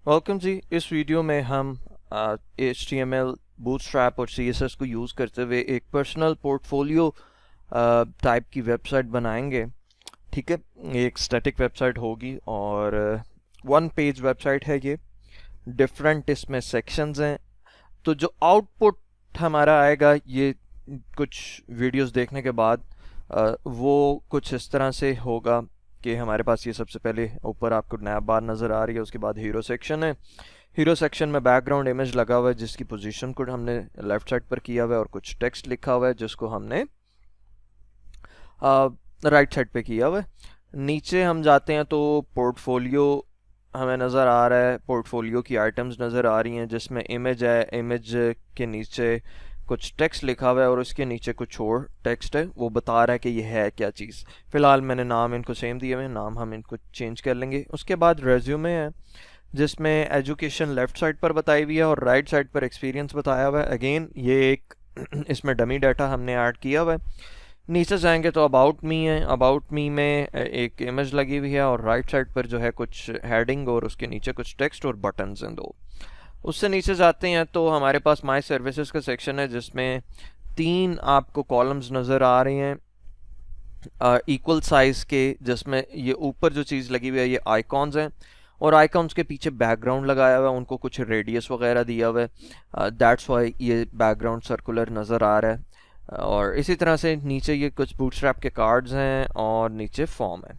Welcome जी। इस video में हम HTML, बूटस्ट्रैप और CSS को यूज़ करते हुए एक पर्सनल पोर्टफोलियो टाइप की वेबसाइट बनाएंगे। ठीक है, ये एक स्टैटिक वेबसाइट होगी और वन पेज वेबसाइट है ये। डिफरेंट इसमें सेक्शंस हैं। तो जो आउटपुट हमारा आएगा ये कुछ वीडियोस देखने के बाद वो कुछ इस तरह से होगा कि हमारे पास ये सबसे पहले ऊपर आपको नैब बार नज़र आ रही है। उसके बाद हीरो सेक्शन है। हीरो सेक्शन में बैकग्राउंड इमेज लगा हुआ है जिसकी पोजीशन को हमने लेफ्ट साइड पर किया हुआ है और कुछ टेक्स्ट लिखा हुआ है जिसको हमने राइट साइड पे किया हुआ है। नीचे हम जाते हैं तो पोर्टफोलियो हमें नज़र आ रहा है। पोर्टफोलियो की आइटम्स नज़र आ रही हैं जिसमें इमेज है। इमेज के नीचे कुछ टेक्स्ट लिखा हुआ है और उसके नीचे कुछ और टेक्स्ट है, वो बता रहा है कि ये है क्या चीज़। फ़िलहाल मैंने नाम इनको सेम दिए हुए हैं, नाम हम इनको चेंज कर लेंगे। उसके बाद रेज्यूमे है जिसमें एजुकेशन लेफ़्ट साइड पर बताई हुई है और राइट साइड पर एक्सपीरियंस बताया हुआ है। अगेन ये एक इसमें डमी डाटा हमने ऐड किया हुआ है। नीचे जाएंगे तो अबाउट मी है। अबाउट मी में एक इमेज लगी हुई है और राइट साइड पर जो है कुछ हेडिंग और उसके नीचे कुछ टेक्स्ट और बटन्स हैं दो। उससे नीचे जाते हैं तो हमारे पास माई सर्विसेज का सेक्शन है जिसमें 3 आपको कॉलम्स नज़र आ रहे हैं इक्वल साइज के, जिसमें ये ऊपर जो चीज़ लगी हुई है ये आइकॉन्स हैं और आइकॉन्स के पीछे बैकग्राउंड लगाया हुआ है, उनको कुछ रेडियस वगैरह दिया हुआ है। दैट्स वाई ये बैकग्राउंड सर्कुलर नज़र आ रहा है। और इसी तरह से नीचे ये कुछ बूटस्ट्रैप के कार्ड्स हैं और नीचे फॉर्म है।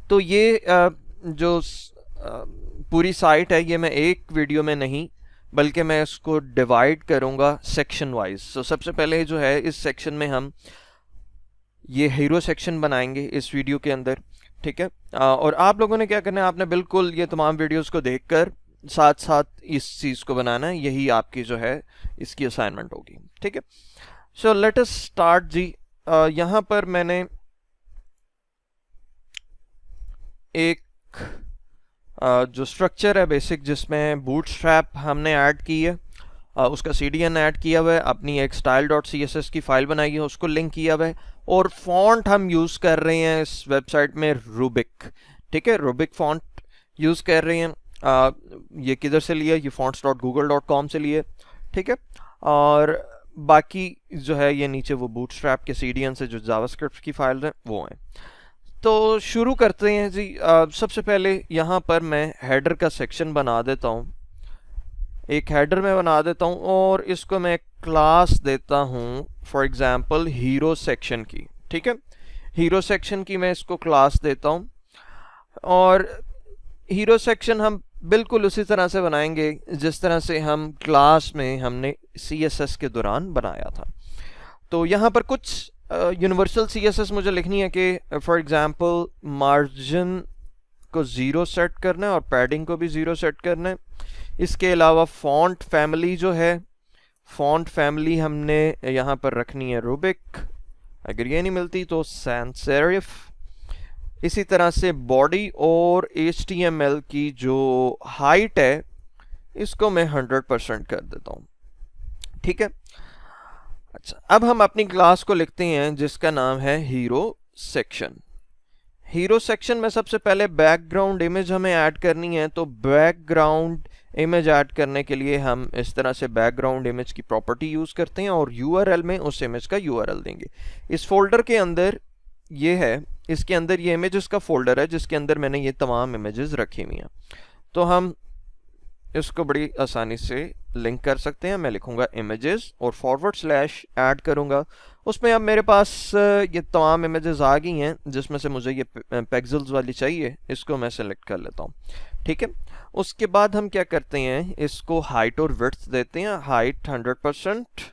तो ये जो पूरी साइट है ये मैं एक वीडियो में नहीं बल्कि मैं इसको डिवाइड करूंगा सेक्शन वाइज। सो सबसे पहले जो है इस सेक्शन में हम ये हीरो सेक्शन बनाएंगे इस वीडियो के अंदर। ठीक है, और आप लोगों ने क्या करना है, आपने बिल्कुल ये तमाम वीडियोस को देखकर साथ साथ इस चीज़ को बनाना है। यही आपकी जो है इसकी असाइनमेंट होगी। ठीक है, सो लेट अस स्टार्ट जी। यहाँ पर मैंने एक जो स्ट्रक्चर है बेसिक जिसमें बूटस्ट्रैप हमने ऐड की है, उसका CDN ऐड किया हुआ है, अपनी एक style.css की फाइल बनाई है, उसको लिंक किया हुआ है और फॉन्ट हम यूज़ कर रहे हैं इस वेबसाइट में रूबिक। ठीक है, रूबिक फॉन्ट यूज़ कर रहे हैं। ये किधर से लिया, ये fonts.google.com से लिए। ठीक है, और बाकी जो है ये नीचे वो बूटस्ट्रैप के CDN से जो जावास्क्रिप्ट की फाइल है वो है। तो शुरू करते हैं जी। सबसे पहले यहाँ पर मैं हेडर का सेक्शन बना देता हूँ। एक हेडर में बना देता हूँ और इसको मैं क्लास देता हूँ फॉर एग्जांपल हीरो सेक्शन की। ठीक है, हीरो सेक्शन की मैं इसको क्लास देता हूँ और हीरो सेक्शन हम बिल्कुल उसी तरह से बनाएंगे जिस तरह से हम क्लास में हमने CSS के दौरान बनाया था। तो यहाँ पर कुछ यूनिवर्सल CSS मुझे लिखनी है कि फॉर एग्जांपल मार्जिन को 0 सेट करना है और पैडिंग को भी 0 सेट करना है। इसके अलावा फॉन्ट फैमिली जो है, फॉन्ट फैमिली हमने यहाँ पर रखनी है रूबिक। अगर ये नहीं मिलती तो सैंस सेरिफ। इसी तरह से बॉडी और HTML की जो हाइट है इसको मैं 100% कर देता हूँ। ठीक है, अच्छा अब हम अपनी क्लास को लिखते हैं जिसका नाम है हीरो सेक्शन। हीरो सेक्शन में सबसे पहले बैकग्राउंड इमेज हमें ऐड करनी है। तो बैकग्राउंड इमेज ऐड करने के लिए हम इस तरह से बैकग्राउंड इमेज की प्रॉपर्टी यूज़ करते हैं और URL में उस इमेज का URL देंगे। इस फोल्डर के अंदर ये है, इसके अंदर ये इमेजेस का फोल्डर है जिसके अंदर मैंने ये तमाम इमेजेस रखी हुई हैं। तो हम इसको बड़ी आसानी से लिंक कर सकते हैं। मैं लिखूंगा इमेजेस और / ऐड करूंगा। उसमें अब मेरे पास ये तमाम इमेजेस आ गई हैं जिसमें से मुझे ये पिक्सेल्स वाली चाहिए, इसको मैं सेलेक्ट कर लेता हूँ। ठीक है, उसके बाद हम क्या करते हैं, इसको हाइट और विड्थ देते हैं। हाइट 100%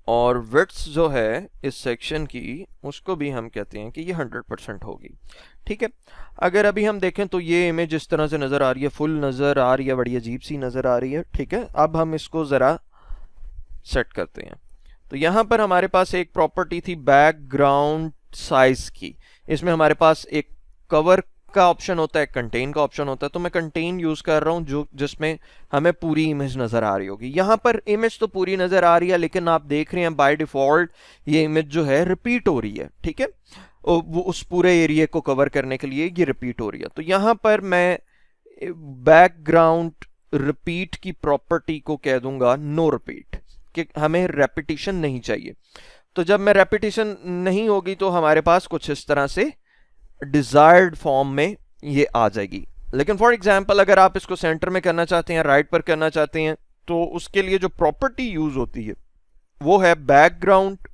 और विड्थ जो है इस सेक्शन की उसको भी हम कहते हैं कि ये 100% होगी। ठीक है, अगर अभी हम देखें तो ये इमेज इस तरह से नज़र आ रही है, फुल नज़र आ रही है, बड़ी अजीब सी नज़र आ रही है। ठीक है, अब हम इसको ज़रा सेट करते हैं। तो यहाँ पर हमारे पास एक प्रॉपर्टी थी बैकग्राउंड साइज की। इसमें हमारे पास एक कवर का ऑप्शन होता है, कंटेन का ऑप्शन होता है। तो मैं कंटेन यूज़ कर रहा हूँ जो जिसमें हमें पूरी इमेज नज़र आ रही होगी। यहाँ पर इमेज तो पूरी नज़र आ रही है लेकिन आप देख रहे हैं बाय डिफ़ॉल्ट ये इमेज जो है रिपीट हो रही है। ठीक है, वो उस पूरे एरिया को कवर करने के लिए ये रिपीट हो रही है। तो यहाँ पर मैं बैकग्राउंड रिपीट की प्रॉपर्टी को कह दूंगा नो रिपीट, कि हमें रेपिटेशन नहीं चाहिए। तो जब मैं रेपिटेशन नहीं होगी तो हमारे पास कुछ इस तरह से डिजायर्ड फॉर्म में ये आ जाएगी। लेकिन फॉर एग्जांपल अगर आप इसको सेंटर में करना चाहते हैं, राइट पर करना चाहते हैं, तो उसके लिए जो प्रॉपर्टी यूज होती है वो है बैकग्राउंड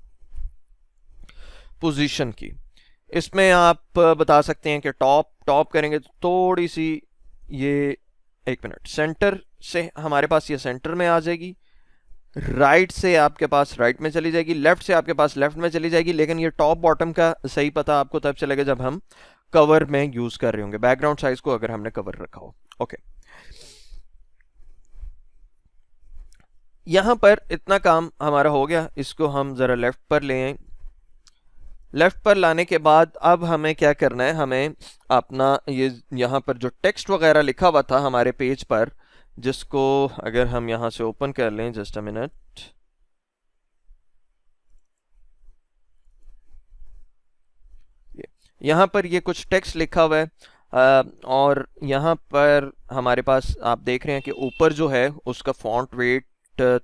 पोजीशन की। इसमें आप बता सकते हैं कि टॉप करेंगे तो थोड़ी सी ये, एक मिनट, सेंटर से हमारे पास ये सेंटर में आ जाएगी, राइट से आपके पास राइट में चली जाएगी, लेफ्ट से आपके पास लेफ्ट में चली जाएगी। लेकिन ये टॉप बॉटम का सही पता आपको तब चलेगा जब हम कवर में यूज कर रहे होंगे, बैकग्राउंड साइज को अगर हमने कवर रखा हो। ओके, यहां पर इतना काम हमारा हो गया। इसको हम जरा लेफ्ट पर ले आए। लेफ्ट पर लाने के बाद अब हमें क्या करना है, हमें अपना ये यहाँ पर जो टेक्स्ट वगैरह लिखा हुआ था हमारे पेज पर, जिसको अगर हम यहां से ओपन कर लें, जस्ट अ मिनट, यहाँ पर ये कुछ टेक्स्ट लिखा हुआ है और यहाँ पर हमारे पास आप देख रहे हैं कि ऊपर जो है उसका फॉन्ट वेट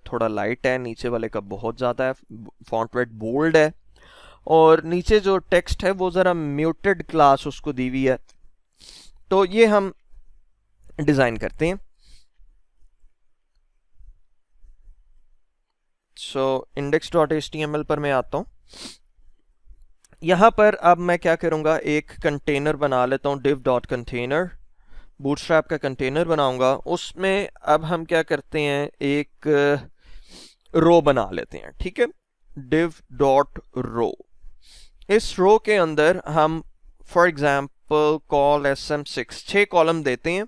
थोड़ा लाइट है, नीचे वाले का बहुत ज़्यादा है, फॉन्ट वेट बोल्ड है, और नीचे जो टेक्स्ट है वो ज़रा म्यूटेड क्लास उसको दी हुई है। तो ये हम डिज़ाइन करते हैं। सो index.html पर मैं आता हूँ। यहाँ पर अब मैं क्या करूँगा, एक कंटेनर बना लेता हूँ, div.container, बूटस्ट्रैप का कंटेनर बनाऊंगा। उसमें अब हम क्या करते हैं, एक रो बना लेते हैं, ठीक है, div.row। इस रो के अंदर हम for example call sm6 6 column देते हैं,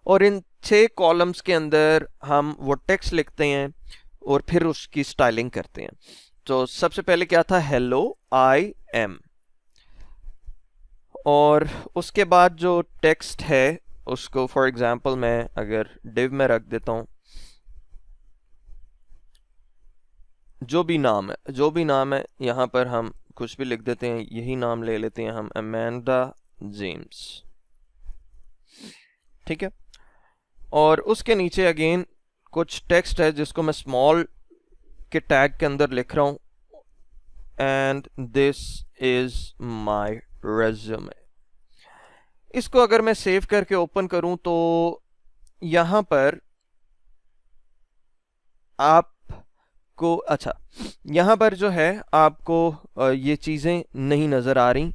और इन 6 कॉलम्स के अंदर हम वो टेक्स्ट लिखते हैं और फिर उसकी स्टाइलिंग करते हैं। तो सबसे पहले क्या था, हेलो आई एम, और उसके बाद जो टेक्स्ट है उसको फॉर एग्जांपल मैं अगर div में रख देता हूं, जो भी नाम है यहां पर हम कुछ भी लिख देते हैं। यही नाम ले लेते हैं हम, अमेंडा जेम्स, ठीक है। और उसके नीचे अगेन कुछ टेक्स्ट है जिसको मैं स्मॉल के टैग के अंदर लिख रहा हूं, and this is my resume. इसको अगर मैं सेव करके ओपन करूं तो यहां पर आपको, अच्छा, यहां पर जो है आपको ये चीजें नहीं नजर आ रही।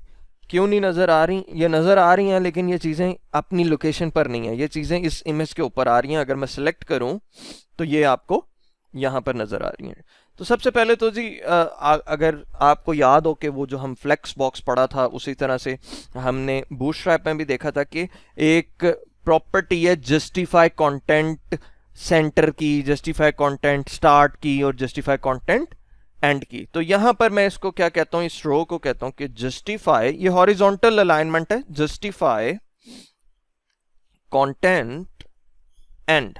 क्यों नहीं नजर आ रही? ये नजर आ रही हैं लेकिन ये चीजें अपनी लोकेशन पर नहीं है, ये चीजें इस इमेज के ऊपर आ रही हैं। अगर मैं सिलेक्ट करूं तो ये आपको यहां पर नजर आ रही हैं। तो सबसे पहले तो जी अगर आपको याद हो कि वो जो हम फ्लेक्स बॉक्स पढ़ा था, उसी तरह से हमने बूटस्ट्रैप में भी देखा था कि एक प्रॉपर्टी है जस्टिफाई कंटेंट सेंटर की, जस्टिफाई कंटेंट स्टार्ट की और जस्टिफाई कंटेंट एंड की। तो यहां पर मैं इसको क्या कहता हूं, इस रो को कहता हूं कि जस्टिफाई, ये हॉरिजॉन्टल अलाइनमेंट है, justify content and.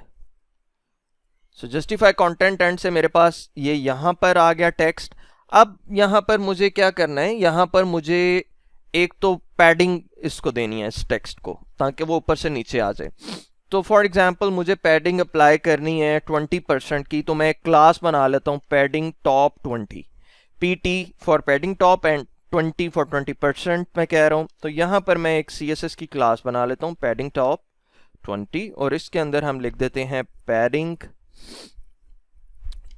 So justify content and से मेरे पास ये यहां पर आ गया टेक्स्ट। अब यहां पर मुझे क्या करना है, यहां पर मुझे एक तो पैडिंग इसको देनी है इस टेक्स्ट को, ताकि वो ऊपर से नीचे आ जाए। तो फॉर एग्जांपल मुझे पैडिंग अप्लाई करनी है 20% की, तो मैं एक क्लास बना लेता हूं padding top 20, PT for padding top and 20 for 20% मैं कह रहा हूं। तो यहां पर मैं एक CSS की क्लास बना लेता हूं पैडिंग टॉप 20, और इसके अंदर हम लिख देते हैं पैडिंग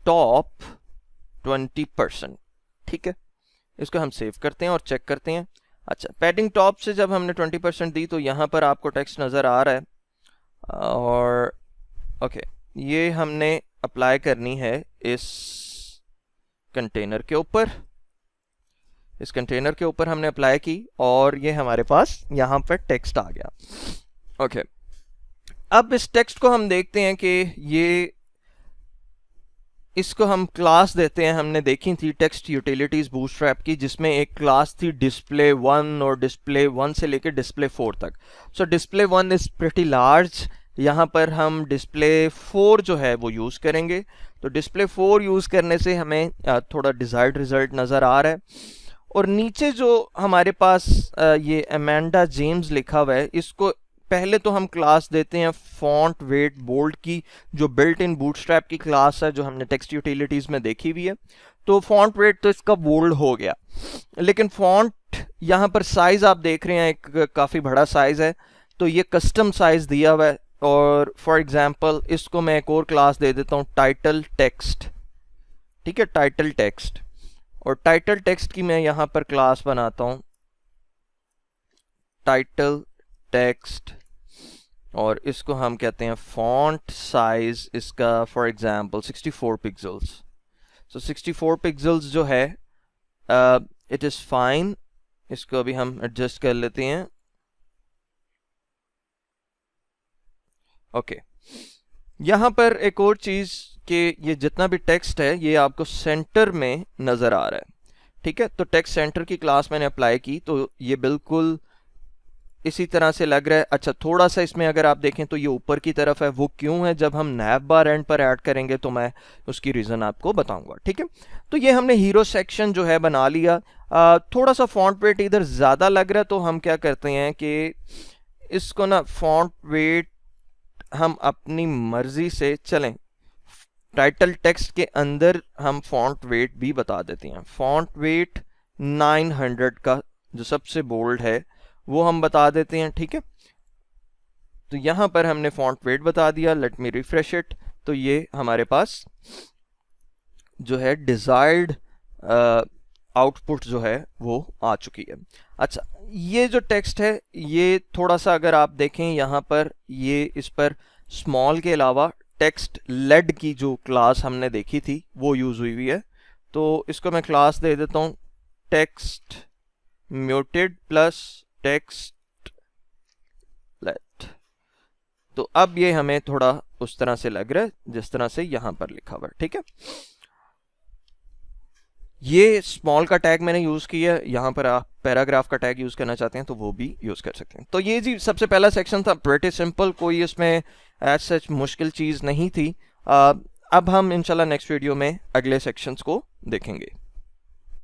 टॉप 20%, ठीक है। इसको हम सेव करते हैं और चेक करते हैं। अच्छा, पैडिंग टॉप से जब हमने 20% दी तो यहां पर आपको टेक्स्ट नजर आ रहा है, और ओके, ये हमने अप्लाई करनी है इस कंटेनर के ऊपर। इस कंटेनर के ऊपर हमने अप्लाई की और ये हमारे पास यहां पर टेक्स्ट आ गया। ओके, अब इस टेक्स्ट को हम देखते हैं कि ये, इसको हम क्लास देते हैं। हमने देखी थी टेक्स्ट यूटिलिटीज बूटस्ट्रैप की, जिसमें एक क्लास थी display1 और display1 से लेकर display4 तक। सो display1 इज प्रीटी लार्ज, यहाँ पर हम display4 जो है वो यूज करेंगे। तो display4 यूज करने से हमें थोड़ा डिजायर्ड रिजल्ट नजर आ रहा है। और नीचे जो हमारे पास ये अमेंडा जेम्स लिखा हुआ है, इसको पहले तो हम क्लास देते हैं फॉन्ट वेट बोल्ड की, जो बिल्ट इन बूटस्ट्रैप की क्लास है, जो हमने टेक्स्ट यूटिलिटीज में देखी हुई है। तो फॉन्ट वेट तो इसका बोल्ड हो गया, लेकिन फॉन्ट यहाँ पर साइज आप देख रहे हैं एक काफ़ी बड़ा साइज है, तो ये कस्टम साइज दिया हुआ है। और फॉर एग्जांपल इसको मैं एक और क्लास दे देता हूँ टाइटल टेक्स्ट, ठीक है, टाइटल टेक्स्ट। और टाइटल टेक्स्ट की मैं यहाँ पर क्लास बनाता हूँ टाइटल टेक्स्ट, और इसको हम कहते हैं फॉन्ट साइज इसका for example 64 pixels. So 64 pixels जो है इट इज़ फाइन, इसको अभी हम एडजस्ट कर लेते हैं। ओके, यहाँ पर एक और चीज़ कि ये जितना भी टेक्स्ट है ये आपको सेंटर में नज़र आ रहा है, ठीक है। तो टेक्स्ट सेंटर की क्लास मैंने अप्लाई की तो ये बिल्कुल इसी तरह से लग रहा है। अच्छा, थोड़ा सा इसमें अगर आप देखें तो ये ऊपर की तरफ है, वो क्यों है, जब हम नैव बार एंड पर ऐड करेंगे तो मैं उसकी रीज़न आपको बताऊंगा, ठीक है। तो ये हमने हीरो सेक्शन जो है बना लिया। थोड़ा सा फॉन्ट वेट इधर ज़्यादा लग रहा है, तो हम क्या करते हैं कि इसको ना फॉन्ट वेट हम अपनी मर्जी से चलें, टाइटल टेक्स्ट के अंदर हम फॉन्ट वेट भी बता देते हैं। फॉन्ट वेट 900 का जो सबसे बोल्ड है वो हम बता देते हैं, ठीक है। तो यहां पर हमने फॉन्ट वेट बता दिया। लेट मी रिफ्रेश इट, तो ये हमारे पास जो है डिजायर्ड आउटपुट जो है वो आ चुकी है। अच्छा, ये जो टेक्स्ट है ये थोड़ा सा अगर आप देखें यहाँ पर, ये इस पर स्मॉल के अलावा टेक्स्ट लेड की जो क्लास हमने देखी थी वो यूज हुई है। तो इसको मैं क्लास दे देता हूँ text muted plus text late. तो अब ये हमें थोड़ा उस तरह से लग रहा है जिस तरह से यहां पर लिखा हुआ है, ठीक है। ये स्मॉल का टैग मैंने यूज किया है, यहाँ पर आप पैराग्राफ का टैग यूज करना चाहते हैं तो वो भी यूज कर सकते हैं। तो ये जी सबसे पहला सेक्शन था, प्रीटी सिंपल, कोई इसमें एज सच मुश्किल चीज नहीं थी। अब हम इंशाल्लाह नेक्स्ट वीडियो में अगले सेक्शंस को देखेंगे।